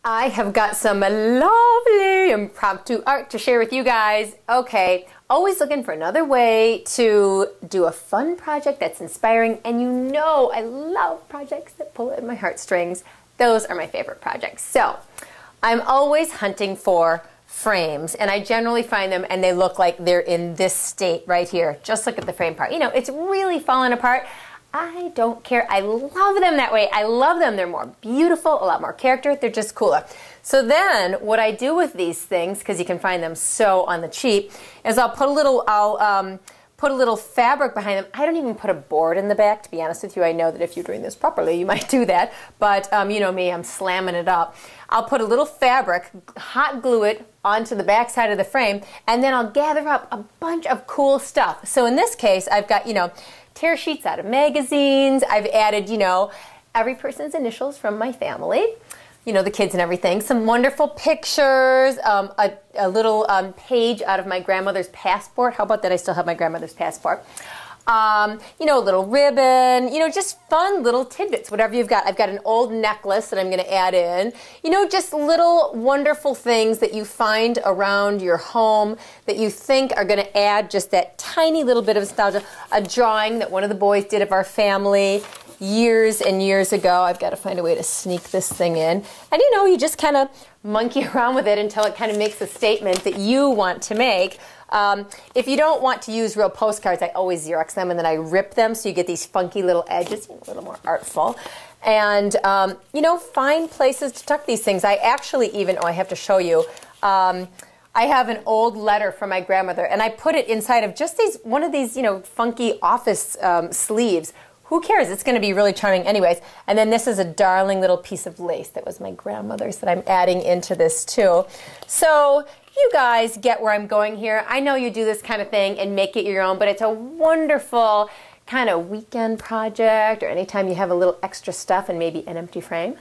I have got some lovely impromptu art to share with you guys. Okay, always looking for another way to do a fun project that's inspiring, and you know I love projects that pull at my heartstrings. Those are my favorite projects. So I'm always hunting for frames, and I generally find them and they look like they're in this state right here. Just look at the frame part. You know, it's really falling apart. I don't care. I love them that way. I love them. They're more beautiful, a lot more character. They're just cooler. So then what I do with these things, because you can find them so on the cheap, is I'll put a little fabric behind them. I don't even put a board in the back, to be honest with you. I know that if you're doing this properly, you might do that. But you know me, I'm slamming it up. I'll put a little fabric, hot glue it onto the back side of the frame, and then I'll gather up a bunch of cool stuff. So in this case, I've got, you know, tear sheets out of magazines. I've added, you know, every person's initials from my family, you know, the kids and everything. Some wonderful pictures, a little page out of my grandmother's passport. How about that? I still have my grandmother's passport. You know, a little ribbon, you know, just fun little tidbits, whatever you've got. I've got an old necklace that I'm going to add in. You know, just little wonderful things that you find around your home that you think are going to add just that tiny little bit of nostalgia. A drawing that one of the boys did of our family years and years ago. I've got to find a way to sneak this thing in. And you know, you just kind of monkey around with it until it kind of makes a statement that you want to make. If you don't want to use real postcards, I always Xerox them and then I rip them so you get these funky little edges, a little more artful. And, you know, find places to tuck these things. I actually even, oh, I have to show you. I have an old letter from my grandmother and I put it inside of just one of these, you know, funky office sleeves. Who cares? It's going to be really charming anyways. And then this is a darling little piece of lace that was my grandmother's that I'm adding into this too. So you guys get where I'm going here. I know you do this kind of thing and make it your own, but it's a wonderful kind of weekend project or anytime you have a little extra stuff and maybe an empty frame.